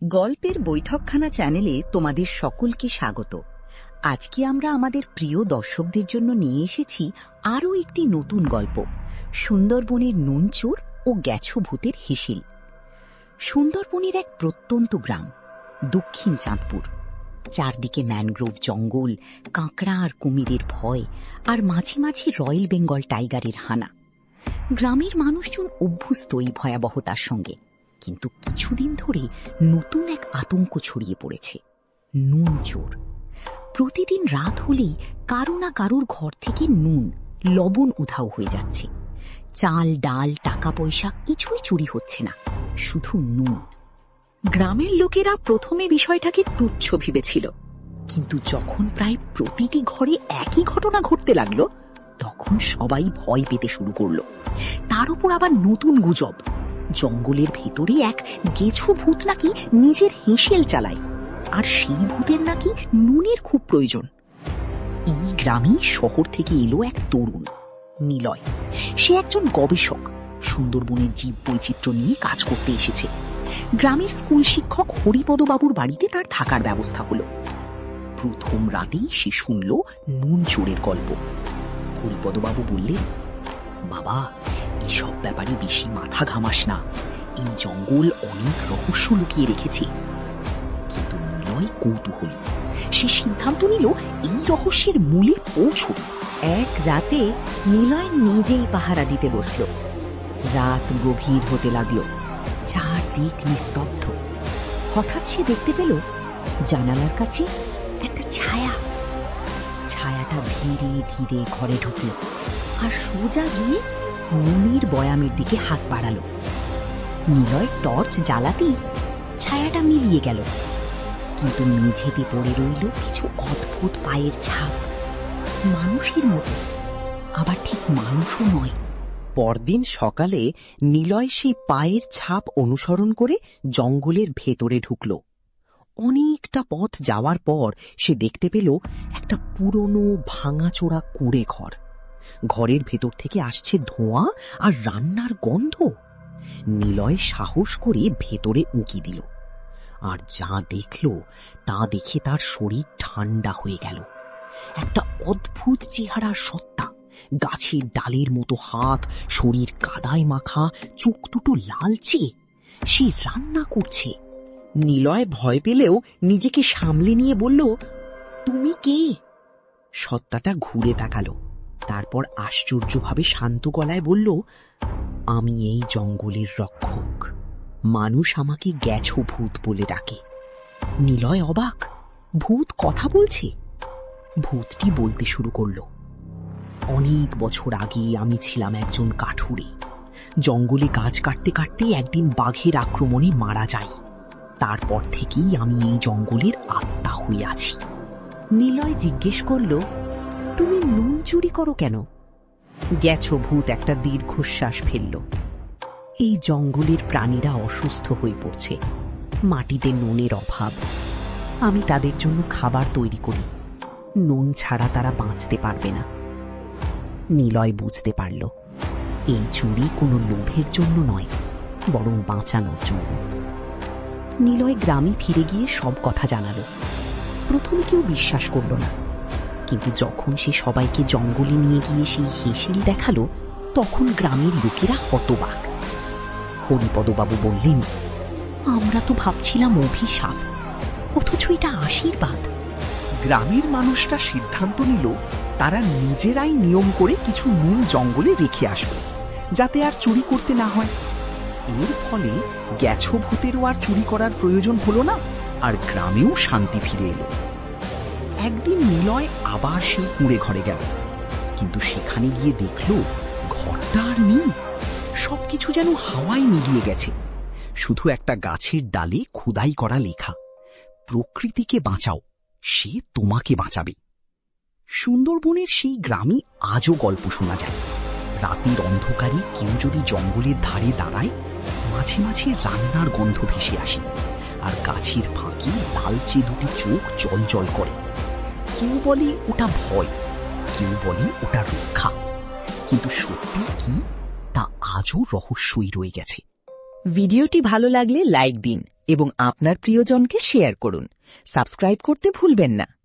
গল্পের বৈঠকখানা চ্যানেলে তোমাদের সকলকে স্বাগত। আজকে আমরা আমাদের প্রিয় দর্শকদের জন্য নিয়ে এসেছি আরও একটি নতুন গল্প, সুন্দরবনের নুনচোর ও গেছো ভূতের হিসিল। সুন্দরবনের এক প্রত্যন্ত গ্রাম, দক্ষিণ চাঁদপুর। চারদিকে ম্যানগ্রোভ জঙ্গল, কাঁকড়া আর কুমিরের ভয়, আর মাঝে মাঝে রয়্যাল বেঙ্গল টাইগারের হানা। গ্রামের মানুষজন অভ্যস্ত এই ভয়াবহতার সঙ্গে, কিন্তু কিছুদিন ধরে নতুন এক আতঙ্ক ছড়িয়ে পড়েছে, নুন চোর। প্রতিদিন রাত হলেই কারো না কারোর ঘর থেকে নুন, লবণ উধাও হয়ে যাচ্ছে। চাল, ডাল, টাকা পয়সা কিছুই চুরি হচ্ছে না, শুধু নুন। গ্রামের লোকেরা প্রথমে বিষয়টাকে তুচ্ছ ভেবেছিল, কিন্তু যখন প্রায় প্রতিটি ঘরে একই ঘটনা ঘটতে লাগলো, তখন সবাই ভয় পেতে শুরু করলো। তার উপর আবার নতুন গুজব, জঙ্গলের ভেতরে এক গেছো ভূত নাকি নিজের হেঁসেল চালায়, আর সেই ভূতের নাকি নুনের খুব প্রয়োজন। এই গ্রামে শহর থেকে এলো এক তরুণ, নিলয়। সে একজন গবেষক, সুন্দরবনের জীব বৈচিত্র্য নিয়ে কাজ করতে এসেছে। গ্রামের স্কুল শিক্ষক হরিপদবাবুর বাড়িতে তার থাকার ব্যবস্থা হলো। প্রথম রাতেই সে শুনল নুন চোরের গল্প। হরিপদবাবু বললেন, বাবা, এইসব ব্যাপারে বেশি মাথা ঘামাস না, এই জঙ্গল অনেক রহস্য লুকিয়ে রেখেছে। কিন্তু নিলয় কৌতূহলী, সে সিদ্ধান্ত নিল এই রহস্যের মূলে পৌঁছবে। এক রাতে নিলয় নিজেই পাহারা দিতে বসল। রাত গভীর হতে লাগলো, চারদিক নিস্তব্ধ। হঠাৎ সে দেখতে পেল জানালার কাছে একটা ছায়া। ছায়াটা ধীরে ধীরে ঘরে ঢুকল আর সোজা গিয়ে নুনের বয়ামের দিকে হাত বাড়ালো। নিলয় টর্চ জ্বালাতেই ছায়াটা মিলিয়ে গেল, কিন্তু মেঝেতে পড়ে রইল কিছু অদ্ভুত পায়ের ছাপ, মানুষের মতো, আবার ঠিক মানুষও নয়। পরদিন সকালে নিলয় সেই পায়ের ছাপ অনুসরণ করে জঙ্গলের ভেতরে ঢুকল। অনেকটা পথ যাওয়ার পর সে দেখতে পেল একটা পুরনো ভাঙাচোরা কুঁড়ে ঘর। ঘরের ভেতর থেকে আসছে ধোঁয়া আর রান্নার গন্ধ। নিলয় সাহস করে ভেতরে উঁকি দিল, আর যা দেখল তা দেখে তার শরীর ঠান্ডা হয়ে গেল। একটা অদ্ভুত চেহারার সত্তা, গাছের ডালের মতো হাত, শরীর কাদায় মাখা, চোখ দুটো লালচে। সে রান্না করছে। নিলয় ভয় পেলেও নিজেকে সামলে নিয়ে বলল, তুমি কে? সত্তাটা ঘুরে তাকালো, তারপর আশ্চর্যভাবে শান্ত গলায় বলল, আমি এই জঙ্গলের রক্ষক। মানুষ আমাকে গেছো ভূত বলে ডাকে। নিলয় অবাক, ভূত কথা বলছে? ভূতটি বলতে শুরু করলো, অনেক বছর আগে আমি ছিলাম একজন কাঠুরে। জঙ্গলে গাছ কাটতে কাটতে একদিন বাঘের আক্রমণে মারা যাই। তারপর থেকেই আমি এই জঙ্গলের আত্মা হয়ে আছি। নিলয় জিজ্ঞেস করল, তুমি নুন চুরি করো কেন? গেছো ভূত একটা দীর্ঘশ্বাস ফেলল। এই জঙ্গলের প্রাণীরা অসুস্থ হয়ে পড়ছে, মাটিতে নুনের অভাব। আমি তাদের জন্য খাবার তৈরি করি, নুন ছাড়া তারা বাঁচতে পারবে না। নিলয় বুঝতে পারল, এই চুরি কোনো লোভের জন্য নয়, বরং বাঁচানোর জন্য। নিলয় গ্রামে ফিরে গিয়ে সব কথা জানালো। প্রথমে কেউ বিশ্বাস করল না, কিন্তু যখন সে সবাইকে জঙ্গলে নিয়ে গিয়ে সেই হেঁসেল দেখালো, তখন গ্রামের লোকেরা হতবাক। হরিপদবাবু বললেন, আমরা তো ভাবছিলাম অভিশাপ, অথচ এটা আশীর্বাদ। গ্রামের মানুষরা সিদ্ধান্ত নিল তারা নিজেরাই নিয়ম করে কিছু নুন জঙ্গলে রেখে আসবে, যাতে আর চুরি করতে না হয়। এর ফলে গেছো ভূতেরও আর চুরি করার প্রয়োজন হলো না, আর গ্রামেও শান্তি ফিরে এলো। একদিন নিলয় আবার সেই কুঁড়ে ঘরে গেল, কিন্তু সেখানে গিয়ে দেখল ঘরটা আর নেই। সবকিছু যেন হাওয়ায় মিলিয়ে গেছে। শুধু একটা গাছের ডালে খোদাই করা লেখা, প্রকৃতিকে বাঁচাও, সে তোমাকে বাঁচাবে। সুন্দরবনের সেই গ্রামে আজও গল্প শোনা যায়। রাতের অন্ধকারে কেউ যদি জঙ্গলের ধারে দাঁড়ায়, মাঝে মাঝে রান্নার গন্ধ ভেসে আসে, আর গাছের ফাঁকে লালচে দুটি চোখ জল করে। কেউ বলে ওটা ভয়, কেউ বলে ওটা রক্ষা, কিন্তু সত্যি কি তা আজও রহস্যই রয়ে গেছে। ভিডিওটি ভালো লাগলে লাইক দিন এবং আপনার প্রিয়জনকে শেয়ার করুন। সাবস্ক্রাইব করতে ভুলবেন না।